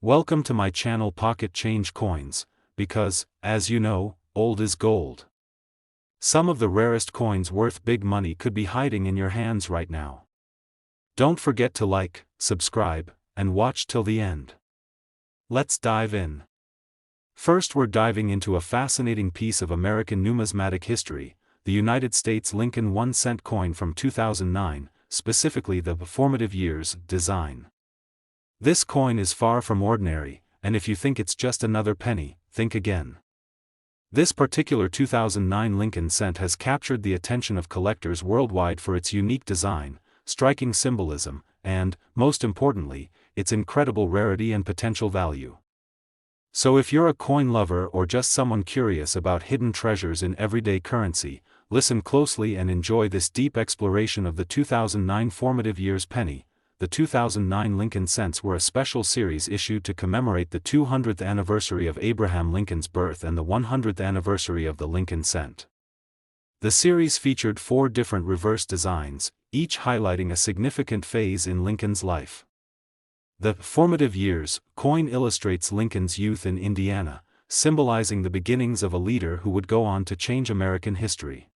Welcome to my channel Pocket Change Coins, because, as you know, old is gold. Some of the rarest coins worth big money could be hiding in your hands right now. Don't forget to like, subscribe, and watch till the end. Let's dive in. First, we're diving into a fascinating piece of American numismatic history, the United States Lincoln 1-cent coin from 2009, specifically the formative years design. This coin is far from ordinary, and if you think it's just another penny, think again. This particular 2009 Lincoln cent has captured the attention of collectors worldwide for its unique design, striking symbolism, and, most importantly, its incredible rarity and potential value. So if you're a coin lover or just someone curious about hidden treasures in everyday currency, listen closely and enjoy this deep exploration of the 2009 formative years penny. The 2009 Lincoln cents were a special series issued to commemorate the 200th anniversary of Abraham Lincoln's birth and the 100th anniversary of the Lincoln cent. The series featured 4 different reverse designs, each highlighting a significant phase in Lincoln's life. The formative years coin illustrates Lincoln's youth in Indiana, symbolizing the beginnings of a leader who would go on to change American history.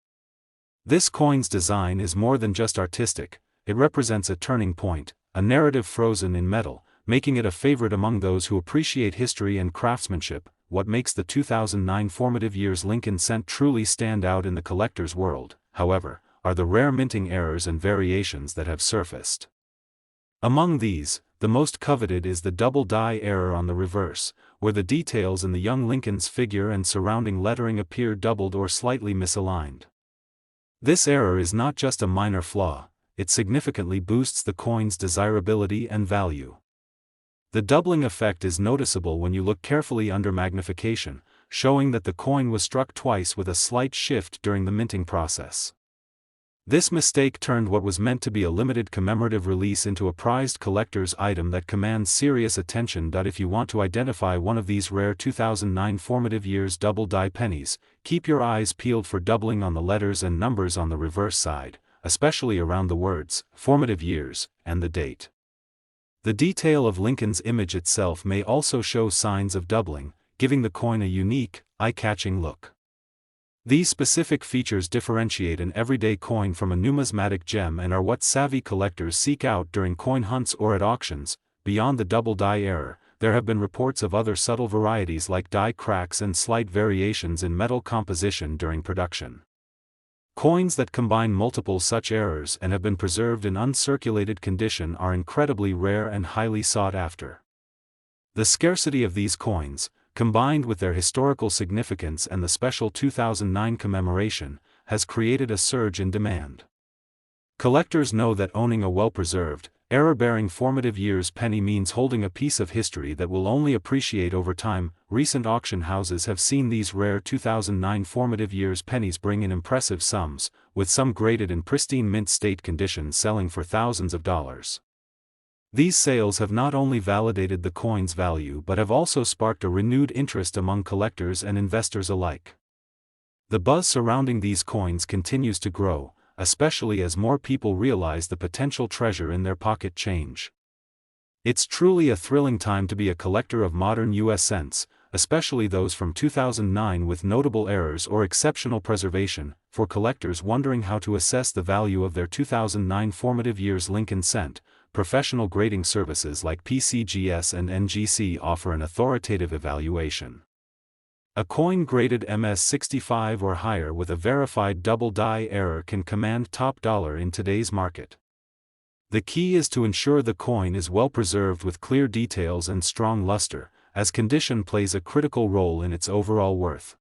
This coin's design is more than just artistic, it represents a turning point, a narrative frozen in metal, making it a favorite among those who appreciate history and craftsmanship. What makes the 2009 formative years Lincoln cent truly stand out in the collector's world, however, are the rare minting errors and variations that have surfaced. Among these, the most coveted is the double die error on the reverse, where the details in the young Lincoln's figure and surrounding lettering appear doubled or slightly misaligned. This error is not just a minor flaw, it significantly boosts the coin's desirability and value. The doubling effect is noticeable when you look carefully under magnification, showing that the coin was struck twice with a slight shift during the minting process. This mistake turned what was meant to be a limited commemorative release into a prized collector's item that commands serious attention. If you want to identify one of these rare 2009 formative years double die pennies, keep your eyes peeled for doubling on the letters and numbers on the reverse side, especially around the words, formative years, and the date. The detail of Lincoln's image itself may also show signs of doubling, giving the coin a unique, eye-catching look. These specific features differentiate an everyday coin from a numismatic gem and are what savvy collectors seek out during coin hunts or at auctions. Beyond the double die error, there have been reports of other subtle varieties like die cracks and slight variations in metal composition during production. Coins that combine multiple such errors and have been preserved in uncirculated condition are incredibly rare and highly sought after. The scarcity of these coins, combined with their historical significance and the special 2009 commemoration, has created a surge in demand. Collectors know that owning a well-preserved, error-bearing formative years penny means holding a piece of history that will only appreciate over time. Recent auction houses have seen these rare 2009 formative years pennies bring in impressive sums, with some graded in pristine mint state condition selling for thousands of dollars. These sales have not only validated the coin's value but have also sparked a renewed interest among collectors and investors alike. The buzz surrounding these coins continues to grow, especially as more people realize the potential treasure in their pocket change. It's truly a thrilling time to be a collector of modern U.S. cents, especially those from 2009 with notable errors or exceptional preservation. For collectors wondering how to assess the value of their 2009 formative years Lincoln cent, professional grading services like PCGS and NGC offer an authoritative evaluation. A coin graded MS65 or higher with a verified double die error can command top dollar in today's market. The key is to ensure the coin is well preserved with clear details and strong luster, as condition plays a critical role in its overall worth.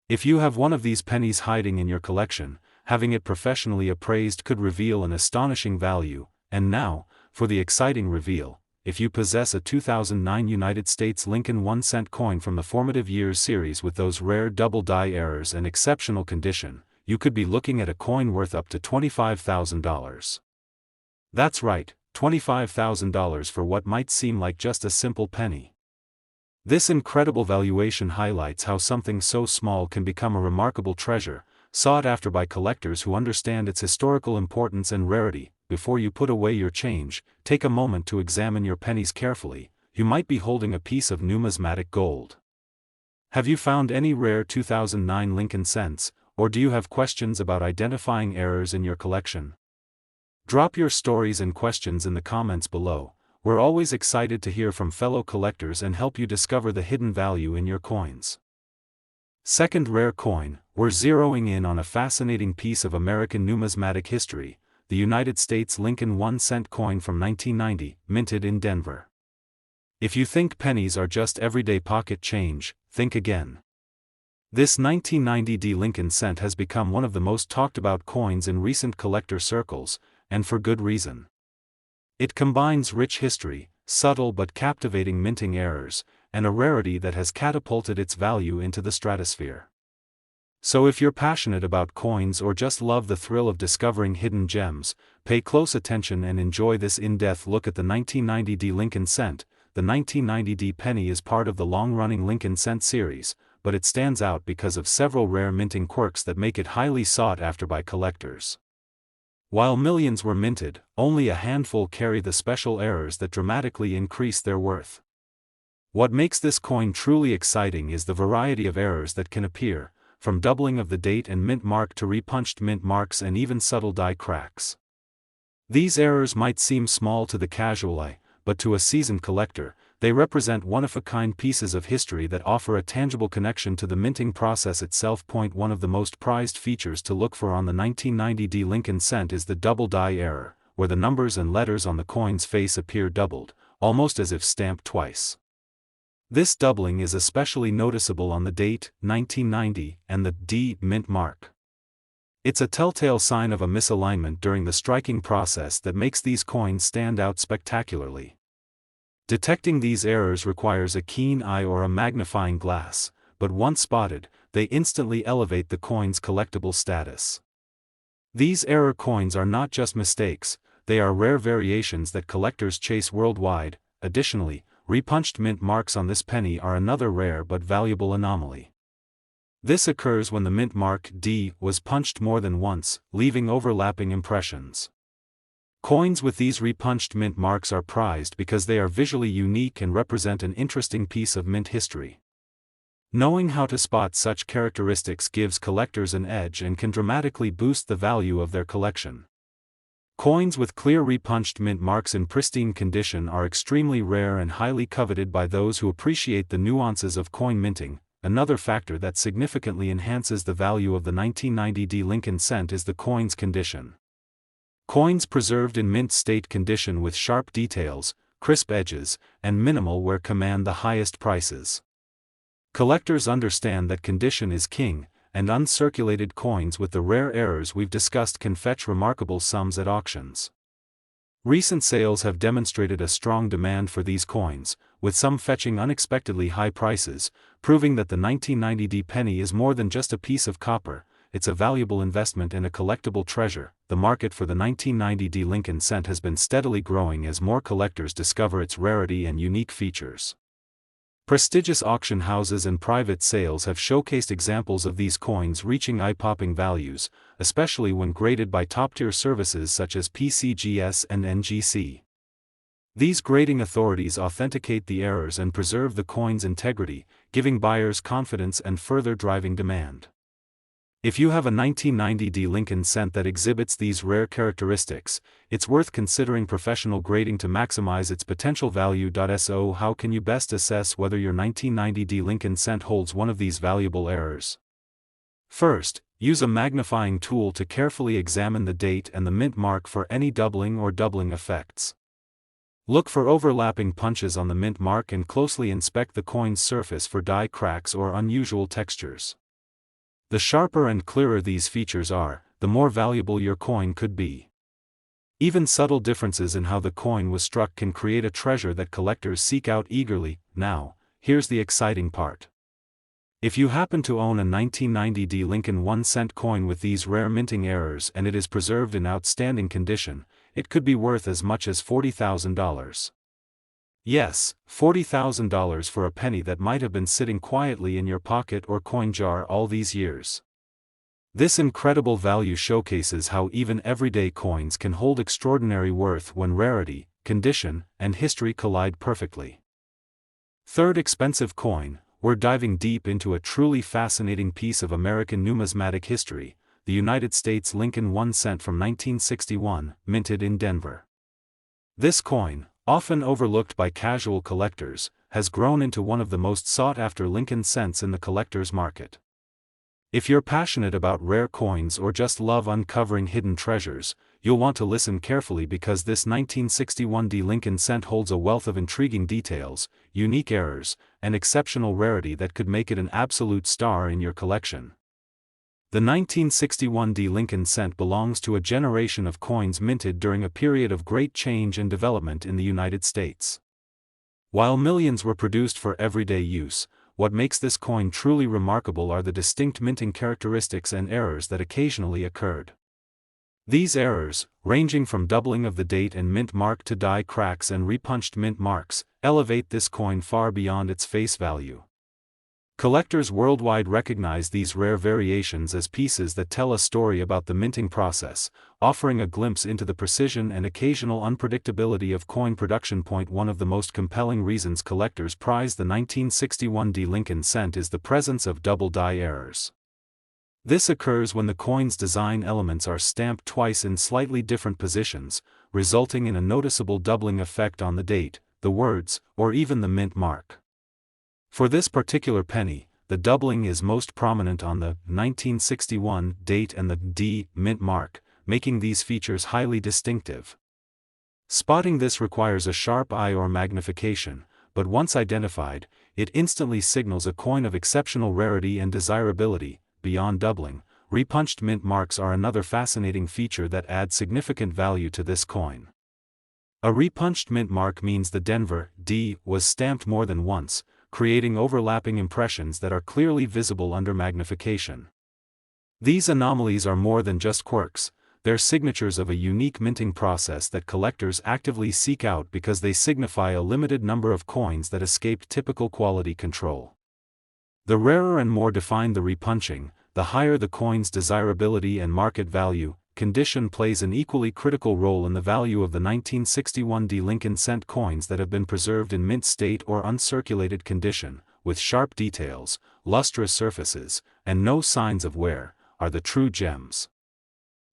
If you have one of these pennies hiding in your collection, having it professionally appraised could reveal an astonishing value. And now, for the exciting reveal, if you possess a 2009 United States Lincoln 1-cent coin from the formative years series with those rare double die errors and exceptional condition, you could be looking at a coin worth up to $25,000. That's right, $25,000 for what might seem like just a simple penny. This incredible valuation highlights how something so small can become a remarkable treasure, sought after by collectors who understand its historical importance and rarity. Before you put away your change, take a moment to examine your pennies carefully. you might be holding a piece of numismatic gold. Have you found any rare 2009 Lincoln cents, or do you have questions about identifying errors in your collection? Drop your stories and questions in the comments below. We're always excited to hear from fellow collectors and help you discover the hidden value in your coins. Second rare coin, we're zeroing in on a fascinating piece of American numismatic history, the United States Lincoln 1-cent coin from 1990, minted in Denver. If you think pennies are just everyday pocket change, think again. This 1990 D Lincoln cent has become one of the most talked about coins in recent collector circles, and for good reason. It combines rich history, subtle but captivating minting errors, and a rarity that has catapulted its value into the stratosphere. So if you're passionate about coins or just love the thrill of discovering hidden gems, pay close attention and enjoy this in-depth look at the 1990 D Lincoln cent. The 1990 D penny is part of the long-running Lincoln cent series, but it stands out because of several rare minting quirks that make it highly sought after by collectors. While millions were minted, only a handful carry the special errors that dramatically increase their worth. What makes this coin truly exciting is the variety of errors that can appear, from doubling of the date and mint mark to repunched mint marks and even subtle die cracks. These errors might seem small to the casual eye, but to a seasoned collector, they represent one-of-a-kind pieces of history that offer a tangible connection to the minting process itself. One of the most prized features to look for on the 1990 D Lincoln cent is the double die error, where the numbers and letters on the coin's face appear doubled, almost as if stamped twice. This doubling is especially noticeable on the date, 1990, and the D mint mark. It's a telltale sign of a misalignment during the striking process that makes these coins stand out spectacularly. Detecting these errors requires a keen eye or a magnifying glass, but once spotted, they instantly elevate the coin's collectible status. These error coins are not just mistakes, they are rare variations that collectors chase worldwide. Additionally, repunched mint marks on this penny are another rare but valuable anomaly. This occurs when the mint mark D was punched more than once, leaving overlapping impressions. Coins with these repunched mint marks are prized because they are visually unique and represent an interesting piece of mint history. Knowing how to spot such characteristics gives collectors an edge and can dramatically boost the value of their collection. Coins with clear repunched mint marks in pristine condition are extremely rare and highly coveted by those who appreciate the nuances of coin minting. Another factor that significantly enhances the value of the 1990 D Lincoln cent is the coin's condition. Coins preserved in mint state condition with sharp details, crisp edges, and minimal wear command the highest prices. Collectors understand that condition is king, and uncirculated coins with the rare errors we've discussed can fetch remarkable sums at auctions. Recent sales have demonstrated a strong demand for these coins, with some fetching unexpectedly high prices, proving that the 1990 D penny is more than just a piece of copper. It's a valuable investment and a collectible treasure. The market for the 1990 D Lincoln cent has been steadily growing as more collectors discover its rarity and unique features. Prestigious auction houses and private sales have showcased examples of these coins reaching eye-popping values, especially when graded by top-tier services such as PCGS and NGC. These grading authorities authenticate the errors and preserve the coin's integrity, giving buyers confidence and further driving demand. If you have a 1990 D Lincoln cent that exhibits these rare characteristics, it's worth considering professional grading to maximize its potential value. So how can you best assess whether your 1990 D Lincoln cent holds one of these valuable errors? First, use a magnifying tool to carefully examine the date and the mint mark for any doubling or doubling effects. Look for overlapping punches on the mint mark and closely inspect the coin's surface for die cracks or unusual textures. The sharper and clearer these features are, the more valuable your coin could be. Even subtle differences in how the coin was struck can create a treasure that collectors seek out eagerly. Now, here's the exciting part. If you happen to own a 1990 D Lincoln 1-cent coin with these rare minting errors and it is preserved in outstanding condition, it could be worth as much as $40,000. Yes, $40,000 for a penny that might have been sitting quietly in your pocket or coin jar all these years. This incredible value showcases how even everyday coins can hold extraordinary worth when rarity, condition, and history collide perfectly. third expensive coin, we're diving deep into a truly fascinating piece of American numismatic history, the United States Lincoln 1 cent from 1961, minted in Denver. This coin, often overlooked by casual collectors, has grown into one of the most sought-after Lincoln cents in the collector's market. If you're passionate about rare coins or just love uncovering hidden treasures, you'll want to listen carefully because this 1961 Lincoln cent holds a wealth of intriguing details, unique errors, and exceptional rarity that could make it an absolute star in your collection. The 1961 Lincoln cent belongs to a generation of coins minted during a period of great change and development in the United States. While millions were produced for everyday use, what makes this coin truly remarkable are the distinct minting characteristics and errors that occasionally occurred. These errors, ranging from doubling of the date and mint mark to die cracks and repunched mint marks, elevate this coin far beyond its face value. Collectors worldwide recognize these rare variations as pieces that tell a story about the minting process, offering a glimpse into the precision and occasional unpredictability of coin production. One of the most compelling reasons collectors prize the 1961 Lincoln cent is the presence of double die errors. This occurs when the coin's design elements are stamped twice in slightly different positions, resulting in a noticeable doubling effect on the date, the words, or even the mint mark. For this particular penny, the doubling is most prominent on the 1961 date and the D mint mark, making these features highly distinctive. Spotting this requires a sharp eye or magnification, but once identified, it instantly signals a coin of exceptional rarity and desirability. Beyond doubling, repunched mint marks are another fascinating feature that adds significant value to this coin. A repunched mint mark means the Denver D was stamped more than once, creating overlapping impressions that are clearly visible under magnification. These anomalies are more than just quirks, they're signatures of a unique minting process that collectors actively seek out because they signify a limited number of coins that escape typical quality control. The rarer and more defined the repunching, the higher the coin's desirability and market value. Condition plays an equally critical role in the value of the 1961 Lincoln cent coins that have been preserved in mint state or uncirculated condition, with sharp details, lustrous surfaces, and no signs of wear, are the true gems.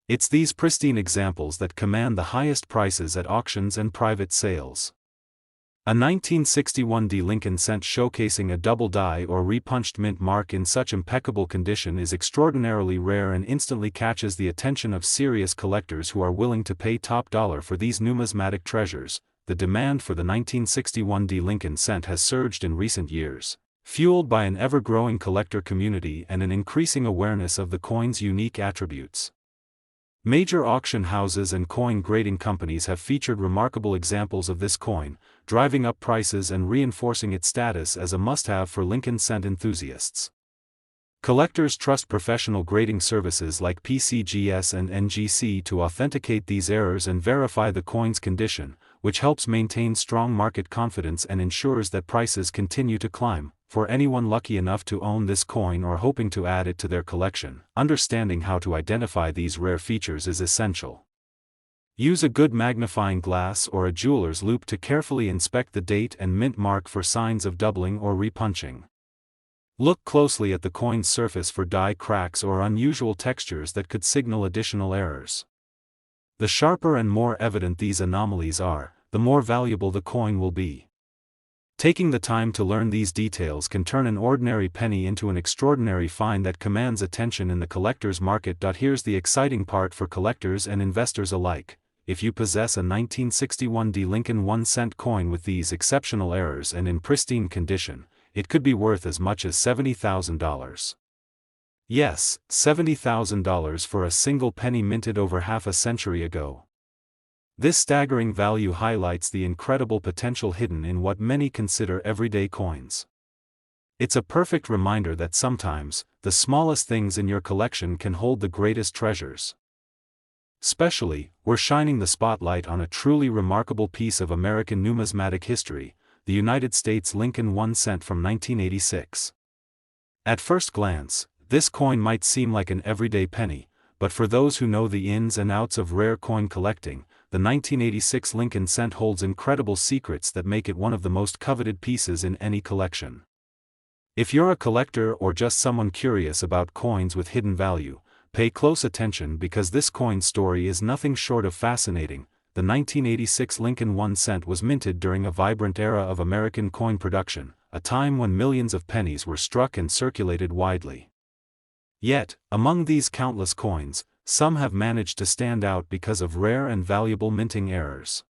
It's these pristine examples that command the highest prices at auctions and private sales. A 1961 Lincoln cent showcasing a double die or repunched mint mark in such impeccable condition is extraordinarily rare and instantly catches the attention of serious collectors who are willing to pay top dollar for these numismatic treasures. The demand for the 1961 Lincoln cent has surged in recent years, fueled by an ever-growing collector community and an increasing awareness of the coin's unique attributes. Major auction houses and coin grading companies have featured remarkable examples of this coin, driving up prices and reinforcing its status as a must-have for Lincoln cent enthusiasts. Collectors trust professional grading services like PCGS and NGC to authenticate these errors and verify the coin's condition, which helps maintain strong market confidence and ensures that prices continue to climb. For anyone lucky enough to own this coin or hoping to add it to their collection, understanding how to identify these rare features is essential. Use a good magnifying glass or a jeweler's loupe to carefully inspect the date and mint mark for signs of doubling or repunching. Look closely at the coin's surface for die cracks or unusual textures that could signal additional errors. The sharper and more evident these anomalies are, the more valuable the coin will be. Taking the time to learn these details can turn an ordinary penny into an extraordinary find that commands attention in the collector's market. Here's the exciting part for collectors and investors alike. If you possess a 1961 Lincoln 1 cent coin with these exceptional errors and in pristine condition, it could be worth as much as $70,000. Yes, $70,000 for a single penny minted over half a century ago. This staggering value highlights the incredible potential hidden in what many consider everyday coins. It's a perfect reminder that sometimes, the smallest things in your collection can hold the greatest treasures. Especially, we're shining the spotlight on a truly remarkable piece of American numismatic history, the United States Lincoln 1 cent from 1986. At first glance, this coin might seem like an everyday penny, but for those who know the ins and outs of rare coin collecting, the the 1986 Lincoln cent holds incredible secrets that make it one of the most coveted pieces in any collection. If you're a collector or just someone curious about coins with hidden value, pay close attention because this coin story is nothing short of fascinating. The 1986 Lincoln 1 cent was minted during a vibrant era of American coin production, a time when millions of pennies were struck and circulated widely. Yet, among these countless coins, some have managed to stand out because of rare and valuable minting errors.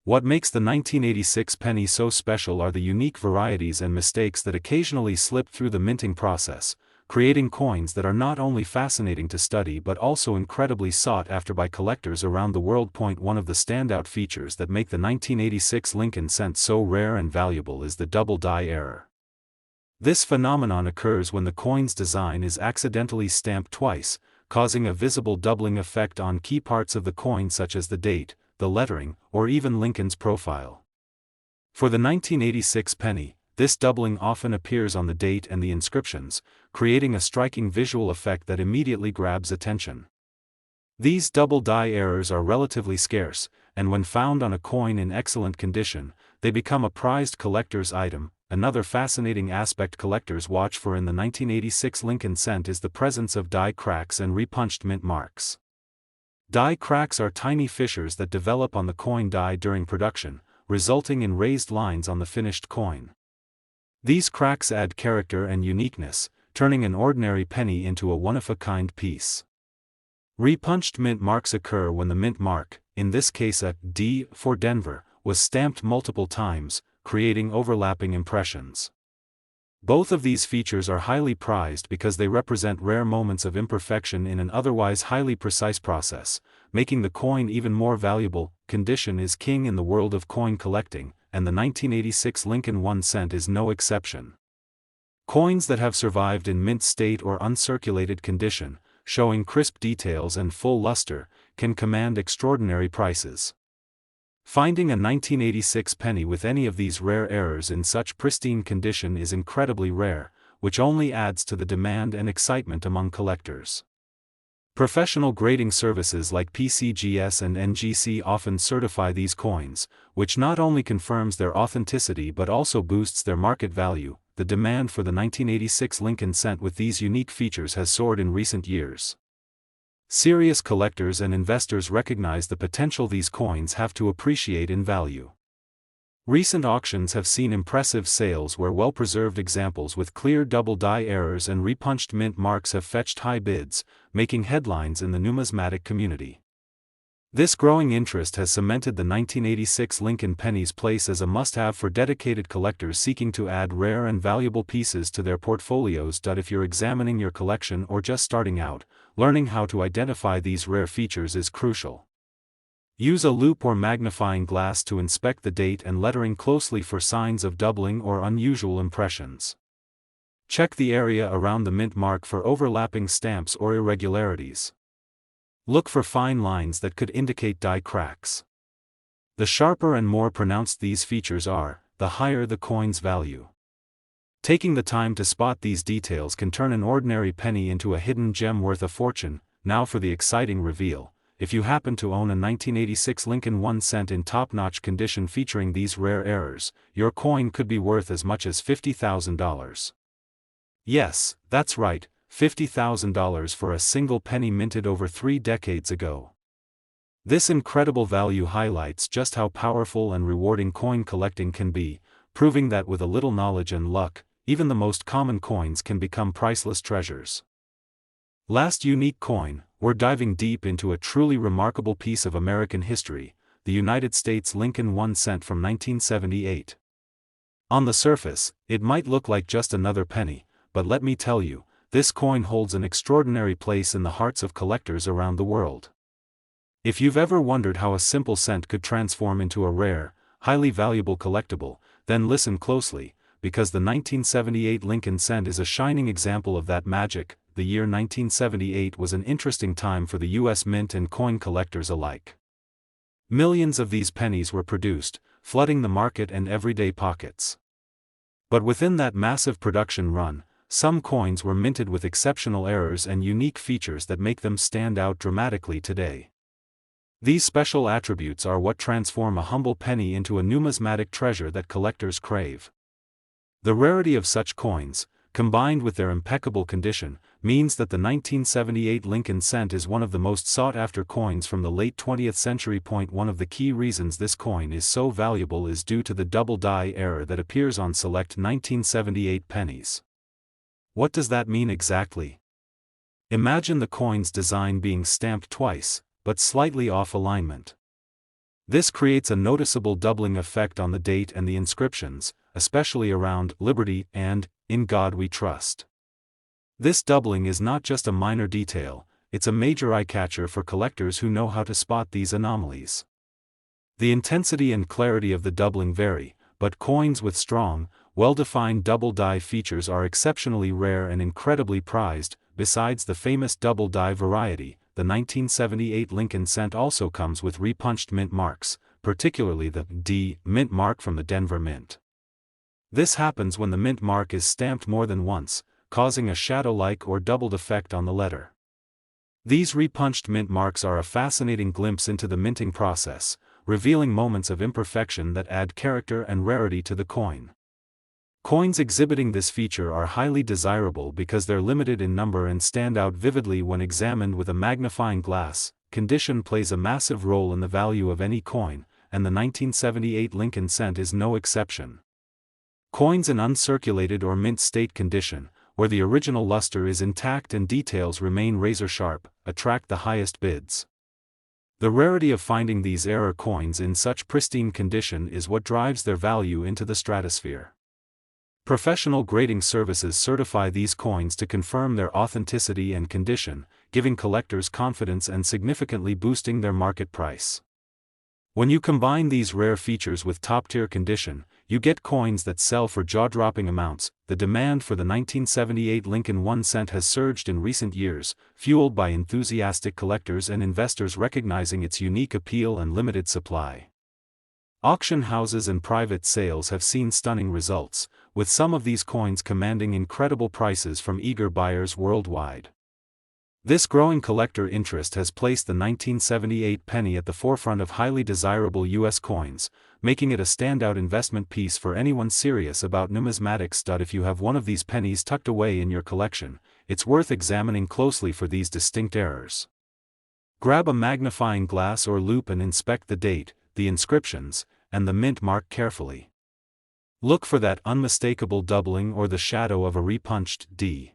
What makes the 1986 penny so special are the unique varieties and mistakes that occasionally slip through the minting process, creating coins that are not only fascinating to study but also incredibly sought after by collectors around the world. One of the standout features that make the 1986 Lincoln cent so rare and valuable is the double die error. This phenomenon occurs when the coin's design is accidentally stamped twice, causing a visible doubling effect on key parts of the coin such as the date, the lettering, or even Lincoln's profile. For the 1986 penny, this doubling often appears on the date and the inscriptions, creating a striking visual effect that immediately grabs attention. These double die errors are relatively scarce, and when found on a coin in excellent condition, they become a prized collector's item. Another fascinating aspect collectors watch for in the 1986 Lincoln cent is the presence of die cracks and repunched mint marks. Die cracks are tiny fissures that develop on the coin die during production, resulting in raised lines on the finished coin. These cracks add character and uniqueness, turning an ordinary penny into a one-of-a-kind piece. Repunched mint marks occur when the mint mark, in this case a D for Denver, was stamped multiple times, creating overlapping impressions. Both of these features are highly prized because they represent rare moments of imperfection in an otherwise highly precise process, making the coin even more valuable. Condition is king in the world of coin collecting, and the 1986 Lincoln 1 cent is no exception. Coins that have survived in mint state or uncirculated condition, showing crisp details and full luster, can command extraordinary prices. Finding a 1986 penny with any of these rare errors in such pristine condition is incredibly rare, which only adds to the demand and excitement among collectors. Professional grading services like PCGS and NGC often certify these coins, which not only confirms their authenticity but also boosts their market value. The demand for the 1986 Lincoln cent with these unique features has soared in recent years. Serious collectors and investors recognize the potential these coins have to appreciate in value. Recent auctions have seen impressive sales where well-preserved examples with clear double die errors and repunched mint marks have fetched high bids, making headlines in the numismatic community. This growing interest has cemented the 1986 Lincoln penny's place as a must-have for dedicated collectors seeking to add rare and valuable pieces to their portfolios. If you're examining your collection or just starting out, learning how to identify these rare features is crucial. Use a loupe or magnifying glass to inspect the date and lettering closely for signs of doubling or unusual impressions. Check the area around the mint mark for overlapping stamps or irregularities. Look for fine lines that could indicate die cracks. The sharper and more pronounced these features are, the higher the coin's value. Taking the time to spot these details can turn an ordinary penny into a hidden gem worth a fortune. Now for the exciting reveal. If you happen to own a 1986 Lincoln 1 cent in top-notch condition featuring these rare errors, your coin could be worth as much as $50,000. Yes, that's right, $50,000 for a single penny minted over 3 decades ago. This incredible value highlights just how powerful and rewarding coin collecting can be, proving that with a little knowledge and luck, even the most common coins can become priceless treasures. Last unique coin, we're diving deep into a truly remarkable piece of American history, the United States Lincoln 1 cent from 1978. On the surface, it might look like just another penny, but let me tell you, this coin holds an extraordinary place in the hearts of collectors around the world. If you've ever wondered how a simple cent could transform into a rare, highly valuable collectible, then listen closely, because the 1978 Lincoln cent is a shining example of that magic. The year 1978 was an interesting time for the U.S. mint and coin collectors alike. Millions of these pennies were produced, flooding the market and everyday pockets. But within that massive production run, some coins were minted with exceptional errors and unique features that make them stand out dramatically today. These special attributes are what transform a humble penny into a numismatic treasure that collectors crave. The rarity of such coins, combined with their impeccable condition, means that the 1978 Lincoln cent is one of the most sought-after coins from the late 20th century. One of the key reasons this coin is so valuable is due to the double die error that appears on select 1978 pennies. What does that mean exactly? Imagine the coin's design being stamped twice, but slightly off alignment. This creates a noticeable doubling effect on the date and the inscriptions, especially around "Liberty" and "In God We Trust." This doubling is not just a minor detail, it's a major eye-catcher for collectors who know how to spot these anomalies. The intensity and clarity of the doubling vary, but coins with strong, well-defined double die features are exceptionally rare and incredibly prized. Besides the famous double die variety, the 1978 Lincoln cent also comes with repunched mint marks, particularly the D mint mark from the Denver Mint. This happens when the mint mark is stamped more than once, causing a shadow-like or doubled effect on the letter. These repunched mint marks are a fascinating glimpse into the minting process, revealing moments of imperfection that add character and rarity to the coin. Coins exhibiting this feature are highly desirable because they're limited in number and stand out vividly when examined with a magnifying glass. Condition plays a massive role in the value of any coin, and the 1978 Lincoln cent is no exception. Coins in uncirculated or mint state condition, where the original luster is intact and details remain razor-sharp, attract the highest bids. The rarity of finding these error coins in such pristine condition is what drives their value into the stratosphere. Professional grading services certify these coins to confirm their authenticity and condition, giving collectors confidence and significantly boosting their market price. When you combine these rare features with top-tier condition, you get coins that sell for jaw-dropping amounts. The demand for the 1978 Lincoln 1 cent has surged in recent years, fueled by enthusiastic collectors and investors recognizing its unique appeal and limited supply. Auction houses and private sales have seen stunning results, with some of these coins commanding incredible prices from eager buyers worldwide. This growing collector interest has placed the 1978 penny at the forefront of highly desirable U.S. coins, making it a standout investment piece for anyone serious about numismatic stud. If you have one of these pennies tucked away in your collection, it's worth examining closely for these distinct errors. Grab a magnifying glass or loupe and inspect the date, the inscriptions, and the mint mark carefully. Look for that unmistakable doubling or the shadow of a repunched D.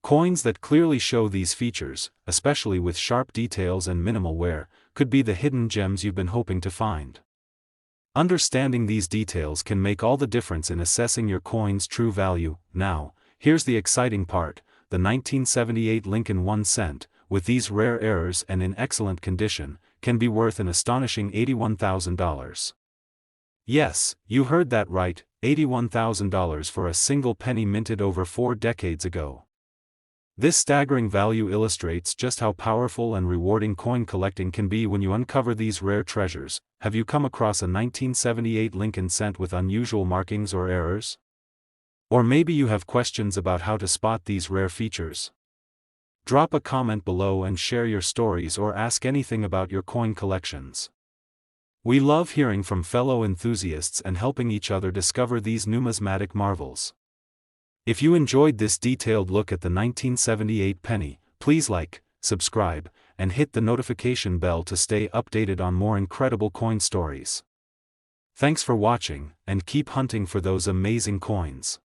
Coins that clearly show these features, especially with sharp details and minimal wear, could be the hidden gems you've been hoping to find. Understanding these details can make all the difference in assessing your coin's true value. Now, here's the exciting part: the 1978 Lincoln 1 cent, with these rare errors and in excellent condition, can be worth an astonishing $81,000. Yes, you heard that right, $81,000 for a single penny minted over 4 decades ago. This staggering value illustrates just how powerful and rewarding coin collecting can be when you uncover these rare treasures. Have you come across a 1978 Lincoln cent with unusual markings or errors? Or maybe you have questions about how to spot these rare features? Drop a comment below and share your stories or ask anything about your coin collections. We love hearing from fellow enthusiasts and helping each other discover these numismatic marvels. If you enjoyed this detailed look at the 1978 penny, please like, subscribe, and hit the notification bell to stay updated on more incredible coin stories. Thanks for watching, and keep hunting for those amazing coins.